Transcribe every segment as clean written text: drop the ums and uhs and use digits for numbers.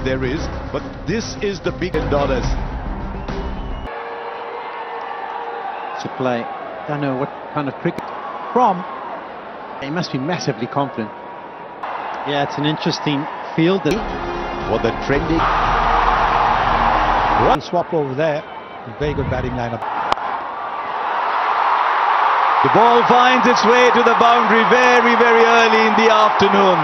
there is, but this is the big dollars. To play, don't know what kind of cricket from. He must be massively confident. Yeah, it's an interesting field. What the trending One swap over there. Very good batting lineup. The ball finds its way to the boundary very, very early in the afternoon.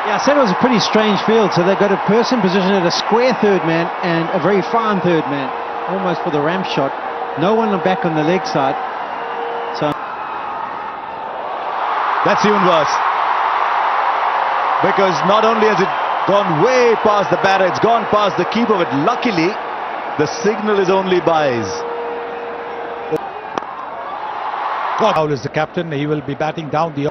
Yeah, I said it was a pretty strange field. So they've got a person positioned at a square third man and a very fine third man, almost for the ramp shot. No one back on the leg side. So that's even worse, because not only has it gone way past the batter, it's gone past the keeper, but luckily the signal is only byes. Rahul is the captain. He will be batting down the...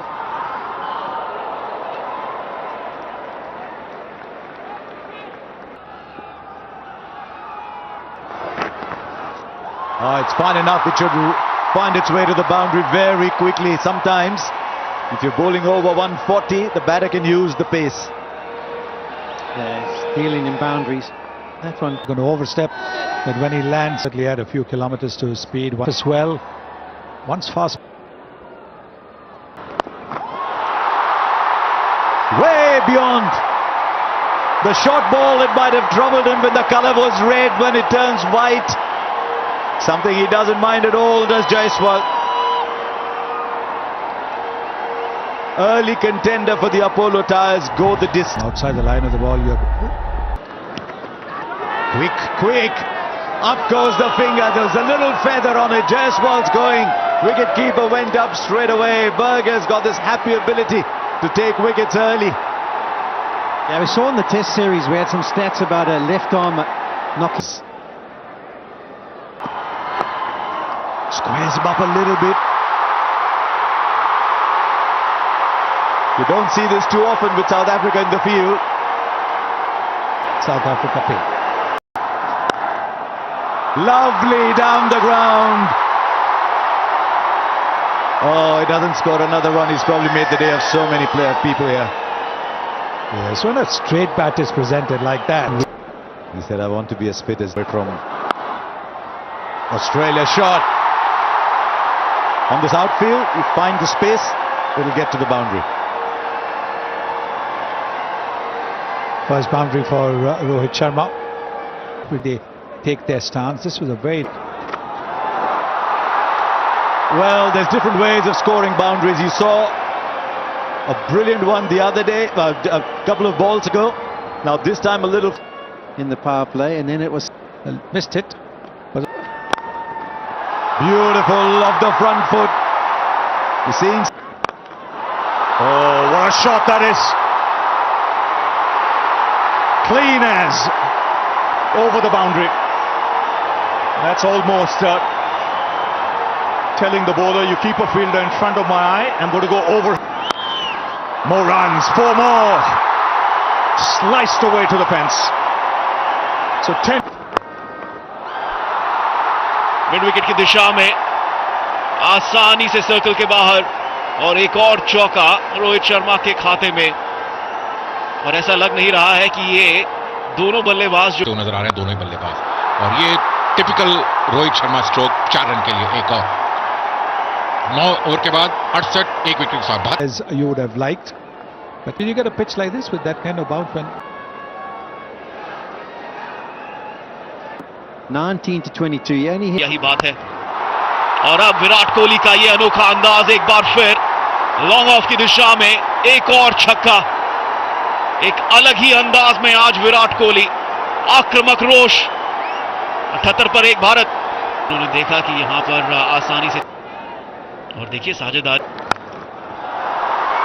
Oh, it's fine enough. It should find its way to the boundary very quickly. Sometimes, if you're bowling over 140, the batter can use the pace. yeah, dealing in boundaries. That one Going to overstep, but when he lands, he had a few kilometers to speed. Once well, once fast. Way beyond. The short ball, it might have troubled him when the colour was red. When it turns white, something he doesn't mind at all, does Jaiswal. Early contender for the Apollo Tyres, go the distance. Outside the line of the ball, you're... Quick, up goes the finger, there's a little feather on it, Jaiswal's going, wicket keeper went up straight away. Berger's got this happy ability to take wickets early. Yeah, we saw in the test series, we had some stats about a left arm knocking. Squares him up a little bit. You don't see this too often with South Africa in the field. South Africa pay. Lovely down the ground. Oh, he doesn't score another one. He's probably made the day of so many people here. Yes, when a straight bat is presented like that. He said, I want to be as fit as from Australia. Shot on this outfield, you find the space, it'll get to the boundary. First boundary for Rohit Sharma. Will they take their stance? This was a very... Well, there's different ways of scoring boundaries. You saw a brilliant one the other day, a couple of balls ago. Now this time a little in the power play, and then it was missed it. But beautiful off the front foot. You see? Oh, what a shot that is! Clean as over the boundary. That's almost telling the bowler, you keep a fielder in front of my eye, I'm going to go over. More runs, 4 more. Sliced away to the fence. So 10. Mid wicket की दिशा में आसानी से circle के बाहर, और एक और चौका रोहित शर्मा के खाते में। और ऐसा लग नहीं रहा है कि ये दोनों बल्लेबाज जो नजर आ रहे हैं, दोनों ही बल्लेबाज, और ये typical Rohit Sharma stroke 4 run के लिए एक और 9 ओवर के बाद 68 एक विकेट के साथ। as you would have liked, but did you get a pitch like this with that kind of bounce when 19 to 22. You only hit यही बात है। और अब विराट कोहली का ये अनोखा अंदाज, एक बार फिर लॉन्ग ऑफ की दिशा में एक और छक्का। एक अलग ही अंदाज में आज विराट कोहली, आक्रामक रोश। 78 पर 1 भारत। उन्होंने देखा कि यहां पर आसानी से, और देखिए साझेदार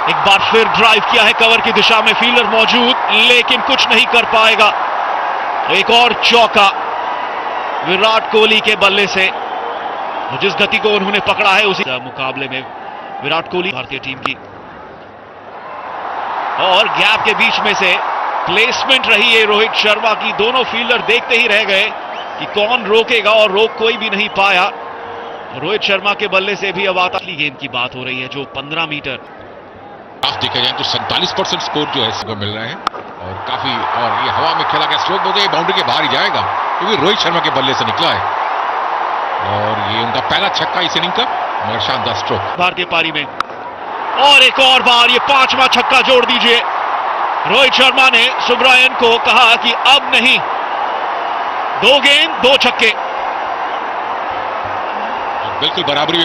एक बार फिर ड्राइव किया है कवर की दिशा में, फील्डर मौजूद लेकिन कुछ नहीं कर पाएगा। एक और चौका विराट कोहली के बल्ले से, जिस गति को उन्होंने पकड़ा है उसी मुकाबले में विराट कोहली भारतीय टीम की। और गैप के बीच में से प्लेसमेंट रही है रोहित शर्मा की। दोनों फील्डर देखते ही रह गए कि कौन रोकेगा, और रोक कोई भी नहीं पाया। रोहित शर्मा के बल्ले से भी अब आतली गेंद की बात हो रही है, जो 15 मीटर। आप देखा जाए तो 47% स्कोर जो है इसको मिल रहे हैं, और काफी, और ये हवा में खेला गया स्ट्रोक, बोलते बाउंड्री के बाहर ही जाएगा क्योंकि रोहित शर्मा के बल्ले से निकला है। और ये उनका पहला छक्का इस इनिंग का, मगर शानदार स्ट्रोक। भारतीय पारी में और एक और बार ये 5वां छक्का जोड़ दीजिए। रोहित शर्मा ने सुब्रायन को कहा कि अब नहीं, 2 गेंद 2 छक्के, बिल्कुल बराबरी।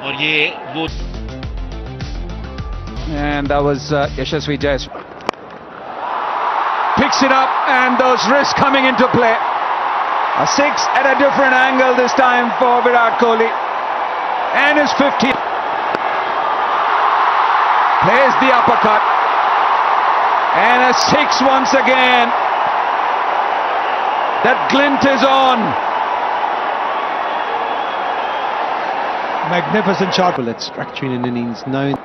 और ये वो, And that was Yashasvi Jais. Picks it up and those wrists coming into play. A 6 at a different angle this time for Virat Kohli. And his 50. Plays the uppercut. And a 6 once again. That glint is on. Magnificent shot. Well, it's structuring an innings known.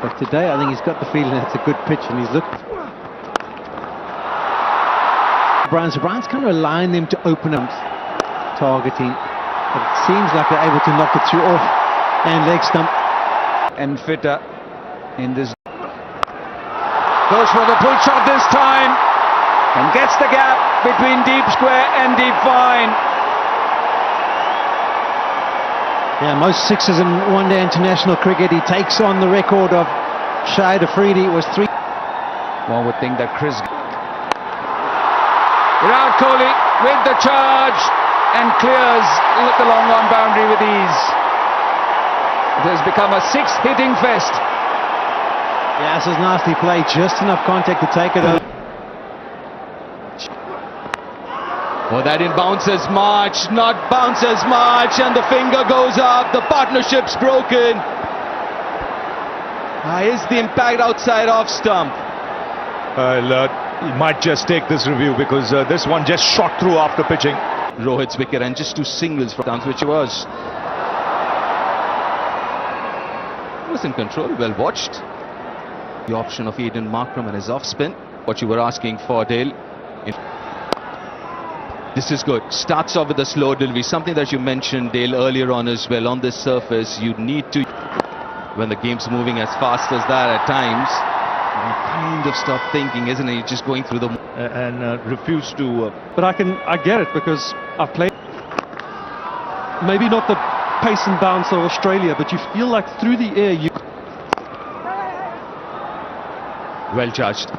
But today, I think he's got the feeling it's a good pitch, and he's looked. Brown's kind of allowing them to open up, targeting. But it seems like they're able to knock it through off and leg stump. And fitter in this. Goes for the pull shot this time. And gets the gap between deep square and deep fine. Yeah, most sixes in one-day international cricket. He takes on the record of Shahid Afridi. It was 3. One would think that Chris. Virat Kohli with the charge and clears the long on boundary with ease. It has become a 6 hitting fest. Yeah, this is nicely played. Just enough contact to take it over. Oh, that in bounces much, not bounces much, and the finger goes up, the partnership's broken. Is the impact outside off stump? He might just take this review because this one just shot through after pitching. Rohit's wicket and just 2 singles from downs, which was in control, well watched. The option of Eden Markram and his off spin, what you were asking for, Dale. This is good. Starts off with a slow delivery, something that you mentioned, Dale, earlier on as well. On this surface, you need to, when the game's moving as fast as that at times, you kind of stop thinking, isn't it? You're just going through the... and refuse to... But I get it, because I've played, maybe not the pace and bounce of Australia, but you feel like through the air you... Well judged.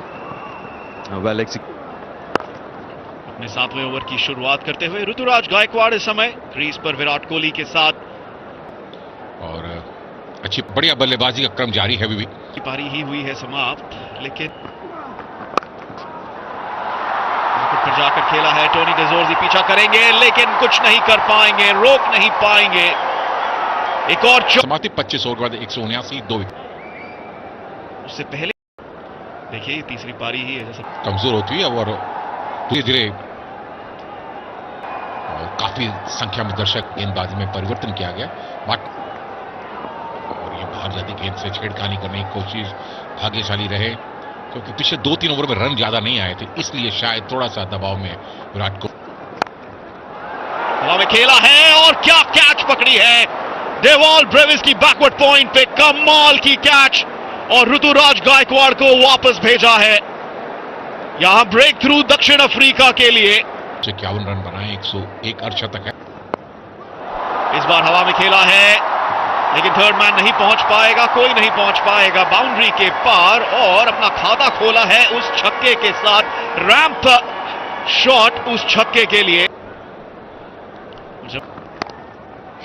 Well executed. अपने 7वें over की शुरुआत करते हुए ऋतुराज गायकवाड़ इस समय crease पर विराट कोहली के साथ। और अच्छी बढ़िया बल्लेबाजी का क्रम जारी है अभी भी। पारी ही हुई है समाप्त, लेकिन पर जाकर खेला है टोनी डिजोर्जी, पीछा करेंगे लेकिन कुछ नहीं कर पाएंगे, रोक नहीं पाएंगे। एक और समाप्ति 25 ओवर के बाद 179, 2 विकेट। उससे पहले देखिए तीसरी पारी ही है, जैसे कमजोर होती है और धीरे धीरे काफी संख्या में दर्शक गेंदबाजी में परिवर्तन किया गया। बट और ये बाहर जाती गेंद से छेड़खानी करने की कोशिश भाग्यशाली रहे, क्योंकि पिछले 2-3 ओवर में रन ज्यादा नहीं आए थे, इसलिए शायद थोड़ा सा दबाव में विराट को हवा में खेला है और क्या कैच पकड़ी है देवाल ब्रेविस की बैकवर्ड पॉइंट पे, कमाल की कैच, और ऋतुराज गायकवाड़ को वापस भेजा है। यहां ब्रेक थ्रू दक्षिण अफ्रीका के लिए। 51 रन बनाए, 101 अर्धशतक है। इस बार हवा में खेला है लेकिन थर्ड मैन नहीं पहुंच पाएगा, कोई नहीं पहुंच पाएगा बाउंड्री के पार, और अपना खाता खोला है उस छक्के के साथ। रैंप शॉट उस छक्के के लिए।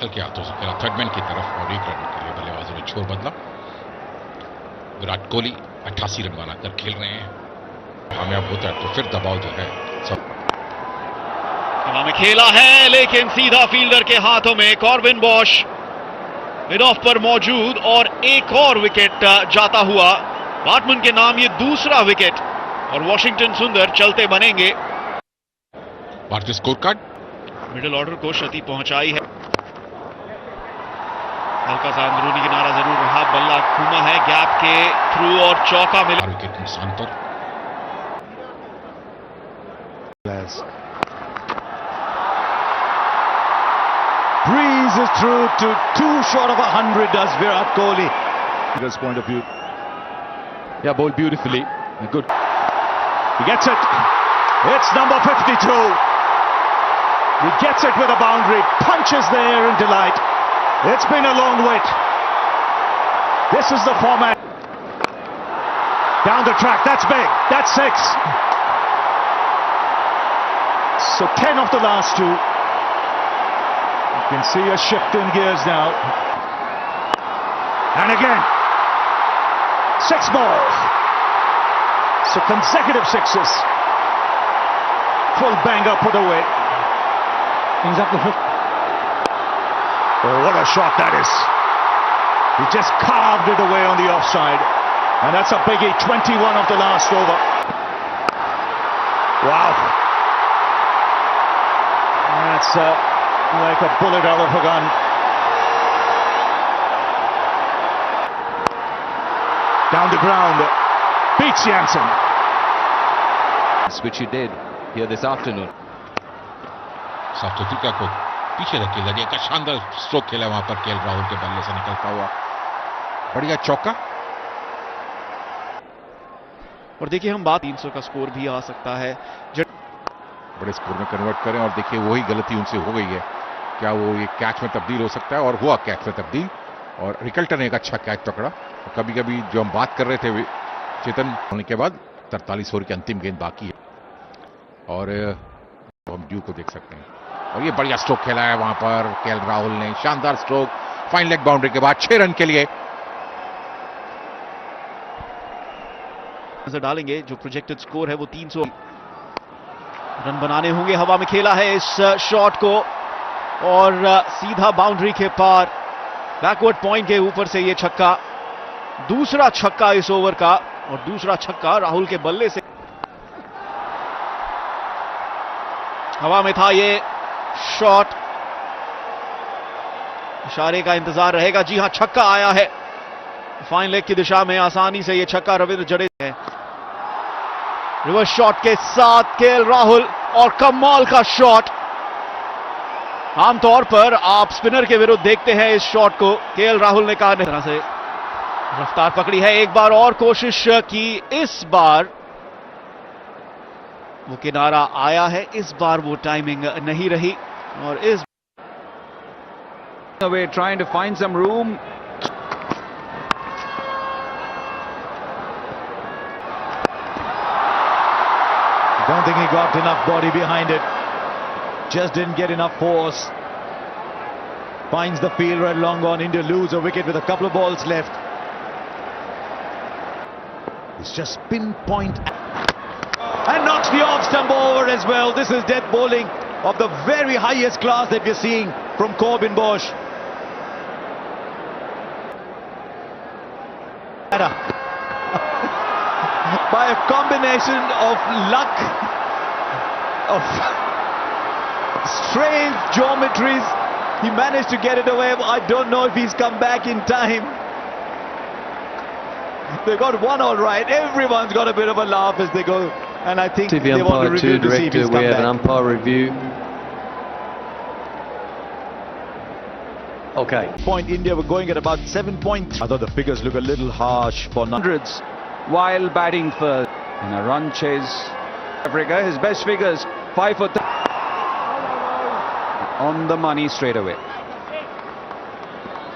हल्के हाथों से खेला थर्डमैन की तरफ और 1 रन के लिए बल्लेबाजों ने छोर बदला। विराट कोहली 88 रन बनाकर खेल रहे हैं। कामयाब होता है तो फिर दबाव जो है सब। हवा में खेला है लेकिन सीधा फील्डर के हाथों में। कॉर्बिन बॉश मिड ऑफ पर मौजूद, और एक और विकेट जाता हुआ। बैट्समैन के नाम ये दूसरा विकेट, और वॉशिंगटन सुंदर चलते बनेंगे। भारतीय स्कोर कार्ड मिडिल ऑर्डर को क्षति पहुंचाई है। हल्का सा अंदरूनी किनारा जरूर रहा, बल्ला घूमा है गैप के थ्रू और चौका मिला। विकेट नुकसान पर breezes through to 2 short of 100 does Virat Kohli. Point of view. Yeah, bowled beautifully. Good. He gets it. It's number 52. He gets it with a boundary. Punches there in delight. It's been a long wait. This is the format. Down the track. That's big. That's 6. So 10 of the last 2. You can see a shift in gears now. And again. 6 balls. So consecutive 6s. Full banger put away. Things up the foot. Oh, what a shot that is. He just carved it away on the offside. And that's a biggie, 21 of the last over. Wow. That's like a bullet out of a gun. Down the ground. Beats Jansen. Which he did here this afternoon. South Africa को पीछे धकेल दिया। का शानदार stroke खेला वहां पर KL Rahul के बल्ले से निकलता हुआ। बढ़िया चौका। और देखिए हम बात 300 का स्कोर भी आ सकता है। बड़े स्कोर में कन्वर्ट करें और देखिए वही गलती उनसे हो गई है। क्या वो ये कैच में तब्दील हो सकता है? और हुआ कैच में तब्दील। और रिकल्टन ने एक अच्छा कैच पकड़ा। कभी कभी जो हम बात कर रहे थे चेतन होने के बाद 43 ओवर की अंतिम गेंद बाकी है और हम ड्यू को देख सकते हैं। और ये बढ़िया स्ट्रोक खेला है वहां पर केएल राहुल ने। शानदार स्ट्रोक फाइन लेग बाउंड्री के बाद 6 रन के लिए नजर डालेंगे। जो प्रोजेक्टेड स्कोर है वो 300 रन बनाने होंगे। हवा में खेला है इस शॉट को और सीधा बाउंड्री के पार बैकवर्ड पॉइंट के ऊपर से ये छक्का। दूसरा छक्का इस ओवर का और दूसरा छक्का राहुल के बल्ले से। हवा में था ये शॉट। इशारे का इंतजार रहेगा। जी हां, छक्का आया है फाइन लेग की दिशा में। आसानी से ये छक्का रविंद्र जडेजा है। रिवर्स शॉट के साथ केएल राहुल और कमाल का शॉट। आमतौर पर आप स्पिनर के विरुद्ध देखते हैं इस शॉट को। केएल राहुल ने कहा तरह से रफ्तार पकड़ी है। एक बार और कोशिश की। इस बार वो किनारा आया है। इस बार वो टाइमिंग नहीं रही और इस away trying to find some room. Don't think he got enough body behind it. Just didn't get enough force. Finds the fielder at long on in to lose a wicket with a couple of balls left. It's just pinpoint and knocks the off stump over as well. This is death bowling of the very highest class that we're seeing from Corbin Bosch. By a combination of luck, of strange geometries, he managed to get it away. I don't know if he's come back in time. They got one all right. Everyone's got a bit of a laugh as they go, and I think TV they want to umpire review 2 to see if he's director, we come have an back. umpire review. Okay. Point India were going at about 7 points. I thought the figures look a little harsh for Hundreds while batting first in a run chase. Africa, his best figures 5 for 3 on the money straight away.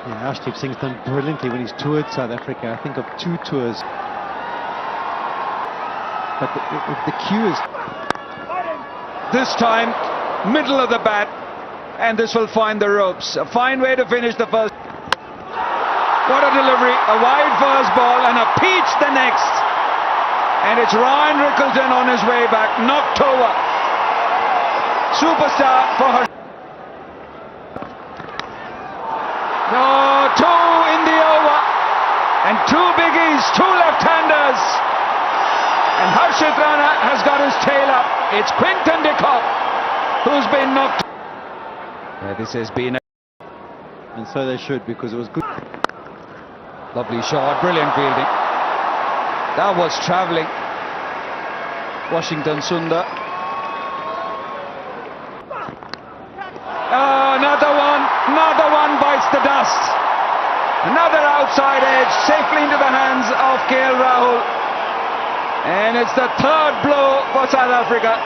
Yeah, Arshdeep Singh's done brilliantly when he's toured South Africa. I think of 2 tours. But the cue is... This time, middle of the bat, and this will find the ropes. A fine way to finish the first. What a delivery, a wide first ball and a peach the next. And it's Ryan Rickelton on his way back, knocked over. Superstar for her. No, 2 in the over. And 2 biggies, 2 left-handers. And Harshit Rana has got his tail up. It's Quinton de Kock who's been knocked. This has been And so they should, because it was good. lovely shot, brilliant fielding. That was travelling. Washington Sundar. Another one bites the dust. Another outside edge, safely into the hands of KL Rahul. And it's the third blow for South Africa.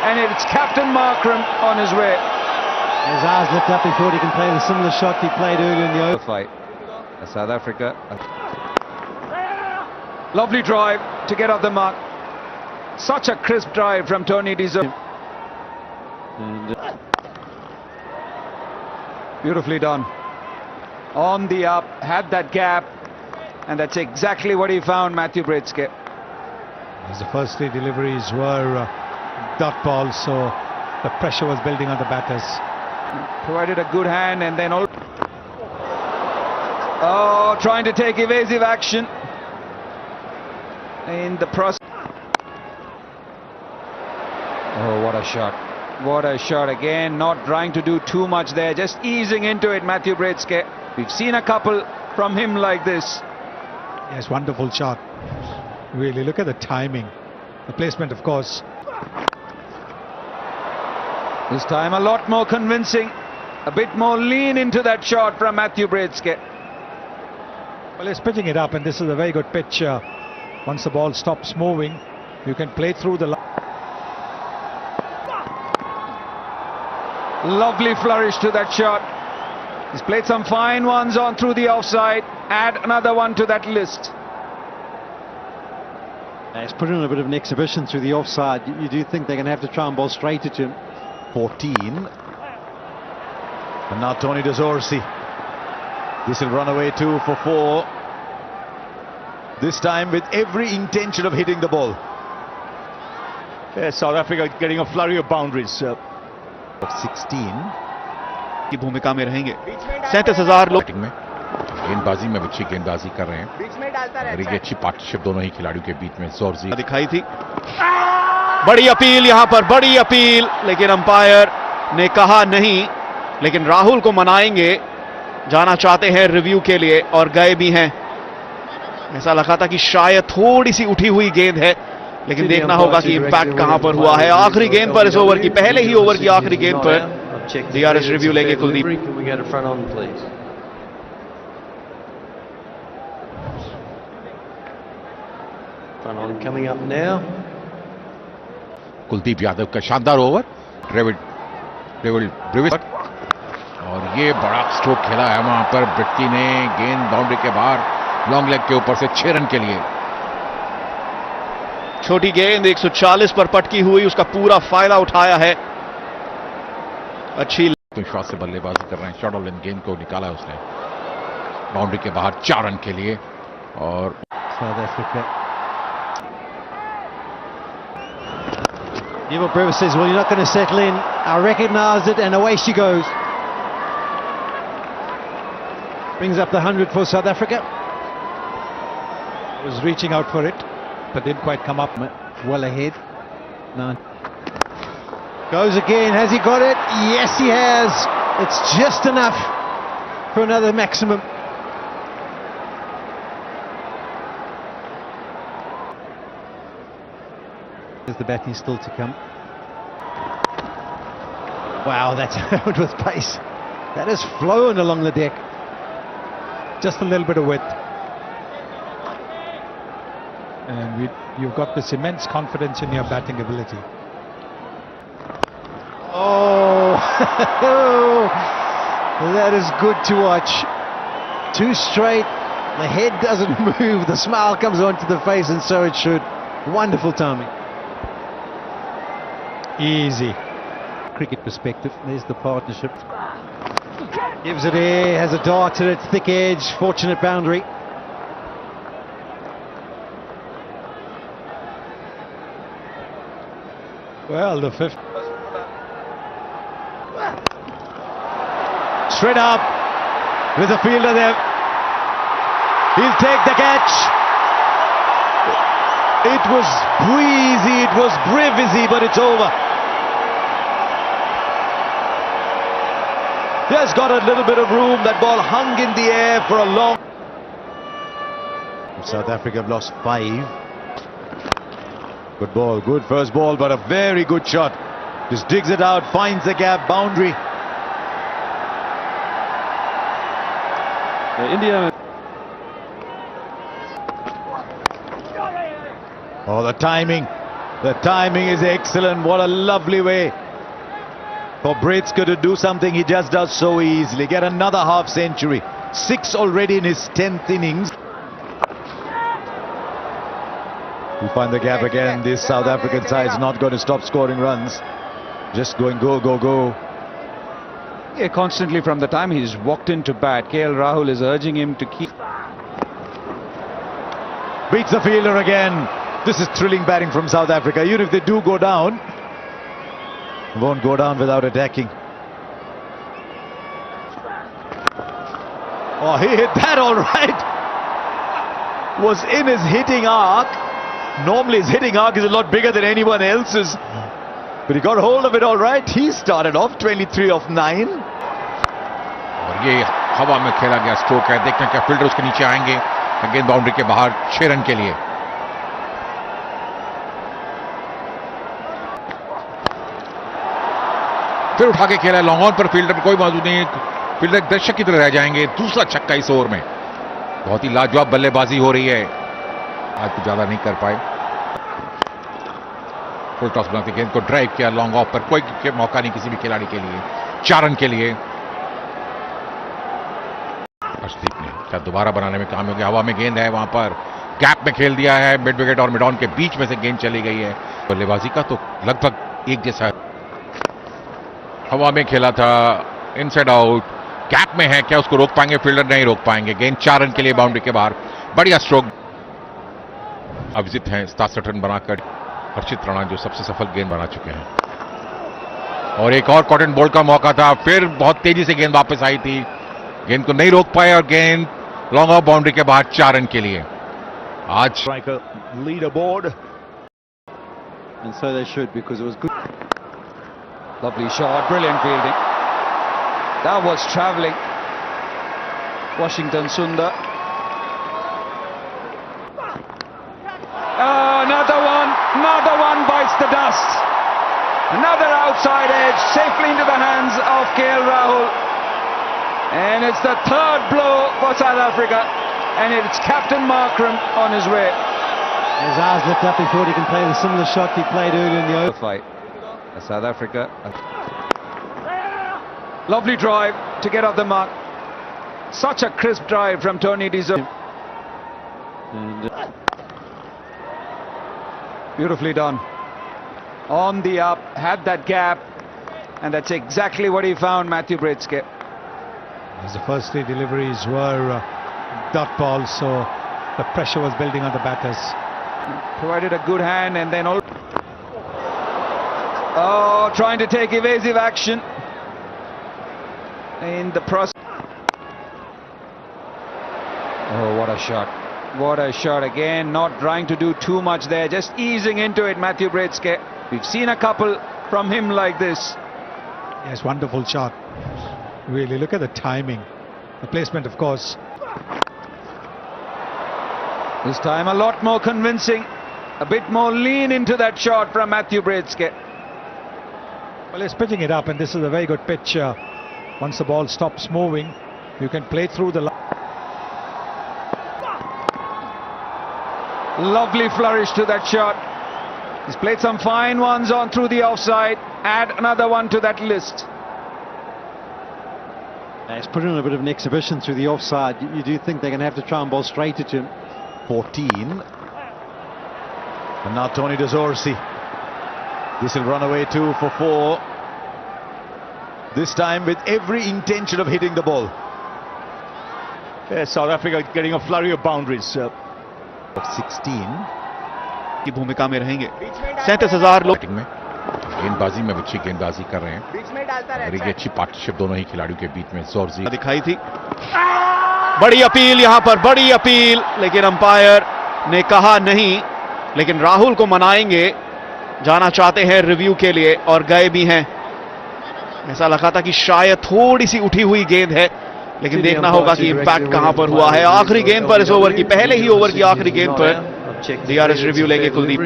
And it's Captain Markram on his way. His eyes lit up, he thought he can play the similar shot he played earlier in the over Fight. South Africa. Lovely drive to get off the mark. Such a crisp drive from Tony Dezo. And Beautifully done. On the up, had that gap, and that's exactly what he found, Matthew Breitske. As the first three deliveries were dot balls, so the pressure was building on the batters. Provided a good hand, and then all. Oh, trying to take evasive action in the process. Oh, what a shot. What a shot again, not trying to do too much there, just easing into it, Matthew Breitske. We've seen a couple from him like this. Yes, wonderful shot. Really, look at the timing. The placement, of course. This time a lot more convincing, a bit more lean into that shot from Matthew Breitske. Well, he's pitching it up, and this is a very good pitch. Once the ball stops moving, you can play through the line. Lovely flourish to that shot. He's played some fine ones on through the offside. Add another one to that list. he's put in a bit of an exhibition through the offside. You do think they're going to have to try and bowl straight at him. 14. And now Tony De Zorzi. This will run away 2 for 4. This time with every intention of hitting the ball. South Africa getting a flurry of boundaries. Of 16. की भूमिका में रहेंगे 37,000 लोग batting में गेंदबाजी में अच्छी गेंदबाजी कर रहे हैं और एक अच्छी पार्टनरशिप दोनों ही खिलाड़ियों के बीच में जोरजी दिखाई थी बड़ी अपील यहां पर बड़ी अपील लेकिन अंपायर ने कहा नहीं लेकिन राहुल को मनाएंगे जाना चाहते हैं रिव्यू के लिए और गए भी हैं ऐसा लगा था कि शायद थोड़ी सी उठी हुई गेंद है लेकिन देखना होगा कि इंपैक्ट कहां पर हुआ है आखिरी गेंद पर इस ओवर की पहले ही ओवर की आखिरी गेंद पर DRS रिव्यू लेंगे कुलदीप कुलदीप यादव का शानदार ओवर ब्रेविड और ये बड़ा स्ट्रोक खेला है वहां पर ब्रिट्टी ने गेंद बाउंड्री के बाहर लॉन्ग लेग के ऊपर से 6 रन के लिए छोटी गेंद 140 पर पटकी हुई उसका पूरा फायदा उठाया है अच्छी विश्वास से बल्लेबाजी कर रहे हैं शॉर्ट ऑफ लेंथ गेंद को निकाला उसने बाउंड्री के बाहर 4 रन के लिए और South Africa. Neville Brewer says, well, you're not going to settle in. I recognised it, and away she goes. Brings up the 100 for South Africa. Was reaching out for it, but didn't quite come up. Well ahead. No. Goes again. Has he got it? Yes, he has. It's just enough for another maximum. There's the batting still to come. Wow, that's out with pace. That has flown along the deck. Just a little bit of width. And you've got this immense confidence in your batting ability. Oh, that is good to watch. Too straight, the head doesn't move, the smile comes onto the face, and so it should. Wonderful timing. Easy. Cricket perspective, there's the partnership. Gives it air, has a dart at its thick edge, fortunate boundary. Well, the fifth. Straight up with a fielder there. He'll take the catch. It was breezy, it was breezy, but it's over. Just got a little bit of room. That ball hung in the air for a long. South Africa have lost 5. Good ball, good first ball, but a very good shot. Just digs it out, finds the gap, boundary. India Oh, the timing. The timing is excellent. What a lovely way for Braitzke to do something he just does so easily. Get another half century. 6 already in his 10th innings. We find the gap again. This South African side is not going to stop scoring runs. Just going go, go, go. Yeah, constantly from the time he's walked into bat, KL Rahul is urging him to keep. Beats the fielder again. This is thrilling batting from South Africa. Even if they do go down, won't go down without attacking. Oh, he hit that all right. Was in his hitting arc. Normally his hitting arc is a lot bigger than anyone else's. But he got hold of it all right. He started off 23 of 9. और ये हवा में खेला गया stroke है. देखते हैं क्या फील्डर उसके नीचे आएंगे. गेंद बाउंड्री के बाहर 6 रन के लिए. फिर उठा के खेला लॉन्ग ऑन पर. फील्डर कोई मौजूद नहीं. फील्डर एक दर्शक की तरह रह जाएंगे. दूसरा छक्का इस ओवर में. बहुत ही लाजवाब बल्लेबाजी हो रही है. आज कुछ ज्यादा नहीं कर पाए. फुल टॉस बनाते गेंद को ड्राइव किया लॉन्ग ऑफ पर. कोई मौका नहीं किसी भी खिलाड़ी के लिए. 4 रन के लिए. अर्शदीप ने क्या दोबारा बनाने में काम हो गया. हवा में गेंद है, वहां पर गैप में खेल दिया है. मिड विकेट और मिड ऑन के बीच में से गेंद चली गई है. बल्लेबाजी का तो लगभग एक जैसा. हवा में खेला था, इनसाइड आउट. गैप में है, क्या उसको रोक पाएंगे? फील्डर नहीं रोक पाएंगे. गेंद 4 रन के लिए बाउंड्री के बाहर. बढ़िया स्ट्रोक. अभिजीत हैं 67 रन बनाकर. हर्षित राणा जो सबसे सफल गेंद बना चुके हैं. और एक और कॉटन बॉल का मौका था. फिर बहुत तेजी से गेंद वापस आई थी. गेंद को नहीं रोक पाए और गेंद लॉन्ग ऑफ बाउंड्री के बाहर 4 रन के लिए. आज Striker leaderboard. And so they should, because it was good. Lovely shot, brilliant fielding. That was travelling. Washington Sundar. Another one bites the dust. Another outside edge, safely into the hands of KL Rahul. And it's the 3rd blow for South Africa. And it's Captain Markram on his way. His eyes looked up, he thought he can play the similar shot he played earlier in the over. Fight. South Africa. Lovely drive to get off the mark. Such a crisp drive from Tony Dezo. And, Beautifully done. On the up, had that gap, and that's exactly what he found, Matthew Braitzke. As the first 3 deliveries were dot balls, so the pressure was building on the batters. Provided a good hand, and then trying to take evasive action in the process. Oh, what a shot. What a shot again. Not trying to do too much there, just easing into it, Matthew Braitzke. We've seen a couple from him like this. Yes, wonderful shot. Really, look at the timing. The placement, of course. This time a lot more convincing. A bit more lean into that shot from Matthew Braitzke. Well, he's pitching it up, and this is a very good pitch. Once the ball stops moving, you can play through the line. Lovely flourish to that shot. He's played some fine ones on through the offside. Add another one to that list. he's put in a bit of an exhibition through the offside. You do think they're going to have to try and bowl straight at him. 14. And now Tony Dezorsi. This will run away 2 for 4. This time with every intention of hitting the ball. South Africa getting a flurry of boundaries. Of 16. की भूमिका में रहेंगे. 37,000 लोग में गेंदबाजी में अच्छी गेंदबाजी कर रहे हैं. और ये अच्छी पार्टनरशिप दोनों ही खिलाड़ियों के बीच में जोरजी दिखाई थी. बड़ी अपील यहां पर, बड़ी अपील, लेकिन अंपायर ने कहा नहीं. लेकिन राहुल को मनाएंगे, जाना चाहते हैं रिव्यू के लिए और गए भी हैं. ऐसा लगा था कि शायद थोड़ी सी उठी हुई गेंद है, लेकिन देखना होगा कि इंपैक्ट कहां पर हुआ है. आखिरी गेंद पर इस ओवर की, पहले ही ओवर की आखिरी गेंद पर डीआरएस रिव्यू लेंगे कुलदीप.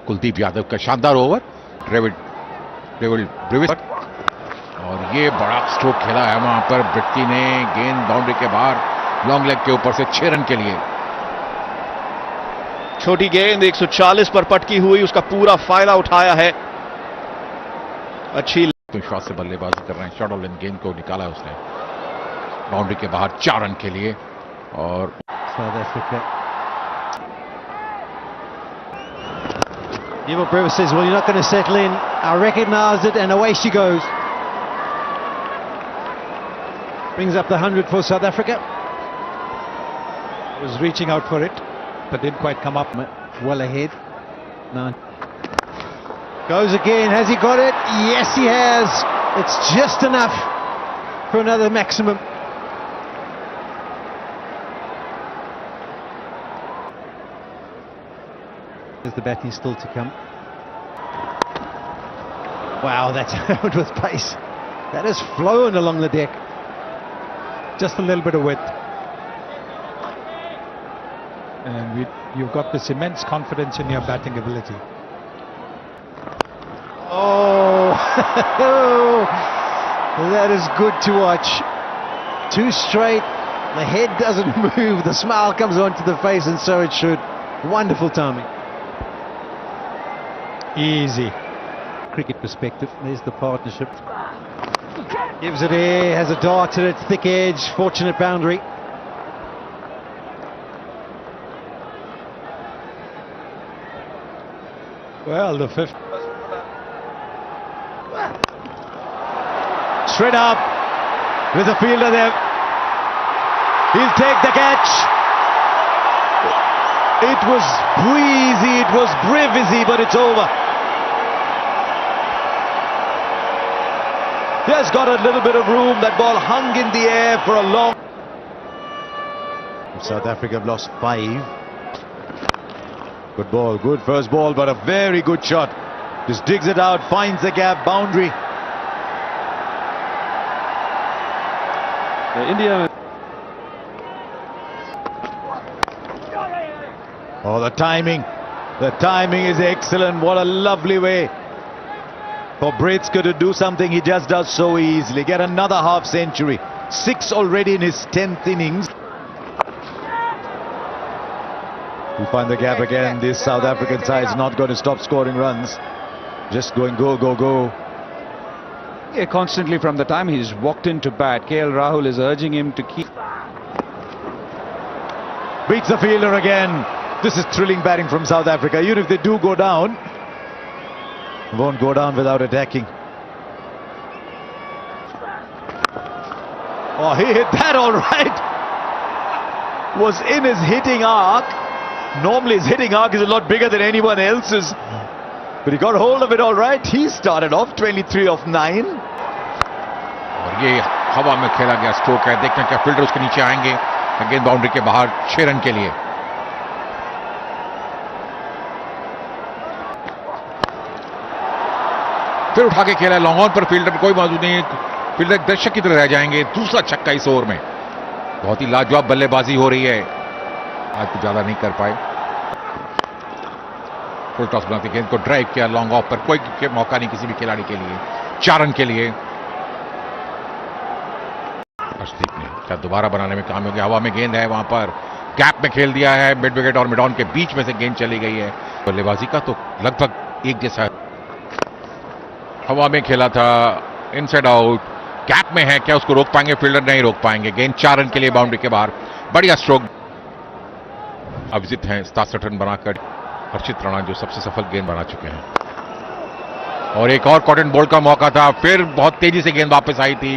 कुलदीप यादव का शानदार ओवर. डेविड ब्रेविस और और ये बड़ा स्ट्रोक खेला है वहां पर ब्रिट्टी ने, गेंद बाउंड्री के बाहर लॉन्ग लेग के ऊपर से 6 रन के लिए। छोटी गेंद 140 पर पटकी हुई, उसका पूरा फायदा उठाया है। अच्छी विश्वास से बल्लेबाजी कर रहे हैं। शॉर्ट ऑफ लेंथ गेंद को निकाला है उसने बाउंड्री के बाहर 4 रन के लिए। और South Africa. Newell Brewer says, well, you're not going to settle in. I recognise it, and away she goes. Brings up the 100 for South Africa. Was reaching out for it, but didn't quite come up. Well ahead. No. Goes again. Has he got it? Yes, he has. It's just enough for another maximum. There's the batting still to come. Wow, that's out with pace. That has flown along the deck. Just a little bit of width. And you've got this immense confidence in your batting ability. Oh, that is good to watch. Too straight, the head doesn't move, the smile comes onto the face, and so it should. Wonderful timing. Easy. Cricket perspective, there's the partnership. Gives it air, has a dart at its thick edge, fortunate boundary. Well, the fifth. Straight up with a fielder there. He'll take the catch. It was breezy, it was breezy, but it's over. He has got a little bit of room. That ball hung in the air for a long... South Africa have lost 5. Good ball, good first ball, but a very good shot. Just digs it out, finds the gap, boundary. India. Oh, the timing is excellent. What a lovely way for Britsker to do something he just does so easily. Get another half century. 6 already in his 10th innings. We find the gap again. This South African side is not going to stop scoring runs. Just going go, go, go. Yeah, constantly from the time he's walked into bat, KL Rahul is urging him to keep. Beats the fielder again. This is thrilling batting from South Africa. Even if they do go down, won't go down without attacking. Oh, he hit that all right. Was in his hitting arc. Normally his hitting arc is a lot bigger than anyone else's. But he got hold of it all right. He started off 23 of 9. और ये हवा में खेला गया stroke है। देखते हैं क्या फील्डर उसके नीचे आएंगे। गेंद बाउंड्री के बाहर 6 रन के लिए। फिर उठा के खेला लॉन्ग ऑन पर, फील्डर कोई मौजूद नहीं। फील्डर दर्शक की तरह रह जाएंगे। दूसरा छक्का इस ओवर में। बहुत ही लाजवाब बल्लेबाजी हो रही है। आज कुछ ज्यादा नहीं कर पाए। फुल टॉस बनाते गेंद को ड्राइव किया लॉन्ग ऑफ पर, कोई मौका नहीं किसी भी खिलाड़ी के लिए। 4 रन के लिए। हर्षदीप ने क्या दोबारा बनाने में कामयाब हो गया। हवा में गेंद है, वहां पर गैप में खेल दिया है। मिड विकेट और मिड ऑन के बीच में से गेंद चली गई है। बल्लेबाजी का तो लगभग एक जैसा। हवा में खेला था, इनसाइड आउट, गैप में है, क्या उसको रोक पाएंगे? फील्डर नहीं रोक पाएंगे। गेंद 4 रन के लिए बाउंड्री के बाहर। बढ़िया स्ट्रोक। अभिजीत हैं 67 रन बनाकर। हर्षित राणा जो सबसे सफल गेंद बना चुके हैं। और एक और कॉटन बॉल का मौका था, फिर बहुत तेजी से गेंद वापस आई थी।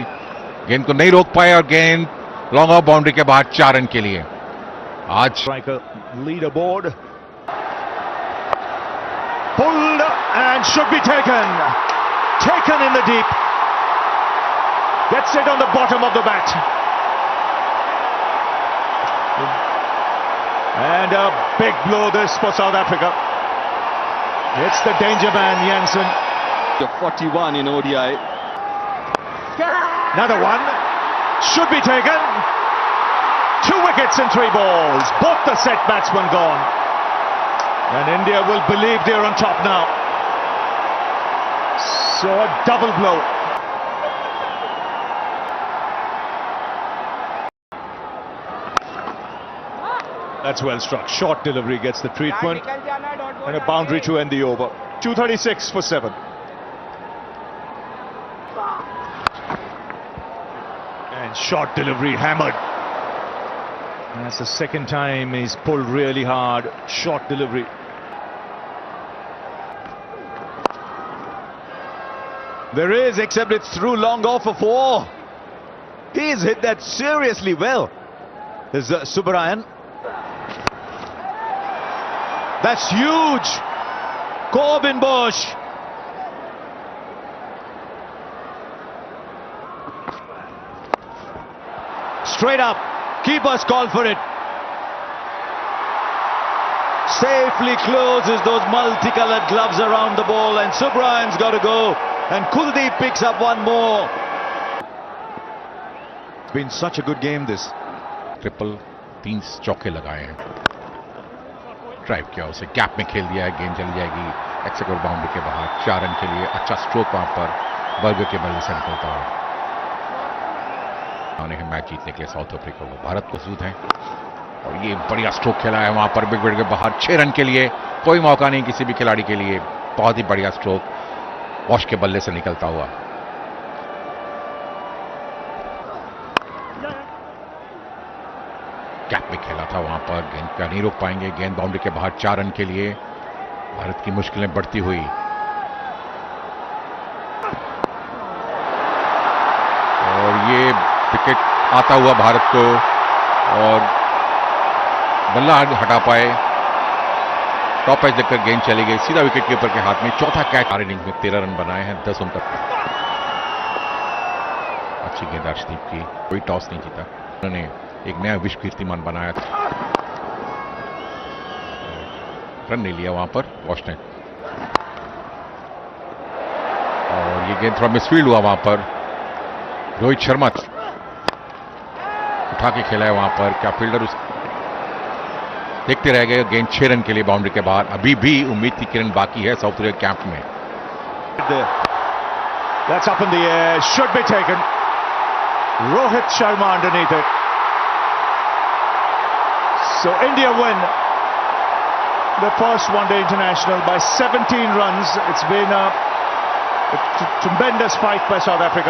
गेंद को नहीं रोक पाए और गेंद लॉन्ग ऑफ बाउंड्री के बाहर 4 रन के लिए। आज Striker leader board. Pulled and should be taken. Taken in the deep. Gets it on the bottom of the bat. And a big blow this for South Africa. It's the danger man, Jansen. 41 in ODI. Another one. Should be taken. 2 wickets in 3 balls. Both the set batsmen gone. And India will believe they're on top now. So a double blow. That's well struck. Short delivery gets the treatment. And a boundary to end the over. 236 for 7. And short delivery hammered. And that's the second time he's pulled really hard. Short delivery. There is, except it's through long off for 4. He's hit that seriously well. There's Subbarayan. That's huge. Corbin Bosch. Straight up. Keepers call for it. Safely closes those multicolored gloves around the ball, and Subbarayan's got to go. And Kuldeep picks up one more. It's been such a good game this. Triple 3 चौके लगाए हैं, drive किया, उसे gap में खेल दिया है, गेंद चली जाएगी एक्सेक्यूट बाउंड्री के बाहर। 4 रन के लिए अच्छा स्ट्रोक वहां पर बर्गर के बल्ले से निकलता है। उन्हें मैच जीतने के लिए साउथ अफ्रीका को भारत को सूद है, और ये बढ़िया स्ट्रोक खेला है वहां पर बिग विकेट के बाहर। 6 रन के लिए कोई मौका नहीं किसी भी खिलाड़ी के लिए। बहुत ही बढ़िया स्ट्रोक वॉश के बल्ले से निकलता हुआ। गैप में खेला था वहां पर, गेंद का नहीं रोक पाएंगे। गेंद बाउंड्री के बाहर 4 रन के लिए। भारत की मुश्किलें बढ़ती हुई। और ये विकेट आता हुआ भारत को, और बल्ला हटा पाए। टॉप एज देखकर गेंद चली गई सीधा विकेट कीपर के हाथ में। चौथा कैच। इनिंग्स में 13 रन बनाए हैं, 10 उनका। अच्छी गेंद अर्शदीप की, कोई टॉस नहीं जीता। उन्होंने एक नया विश्व कीर्तिमान बनाया था। रन नहीं लिया वहां पर वॉश ने, और ये गेंद थोड़ा मिसफील्ड हुआ वहां पर। रोहित शर्मा उठा के खेला है वहां पर, क्या फील्डर उस देखते रह गए। गेंद 6 रन के लिए बाउंड्री के बाहर। अभी भी उम्मीद की किरण बाकी है साउथ अफ्रीका कैंप में। That's up in the air, should be taken. Rohit Sharma underneath it. So India win the first one-day international by 17 runs. It's been a tremendous fight by South Africa.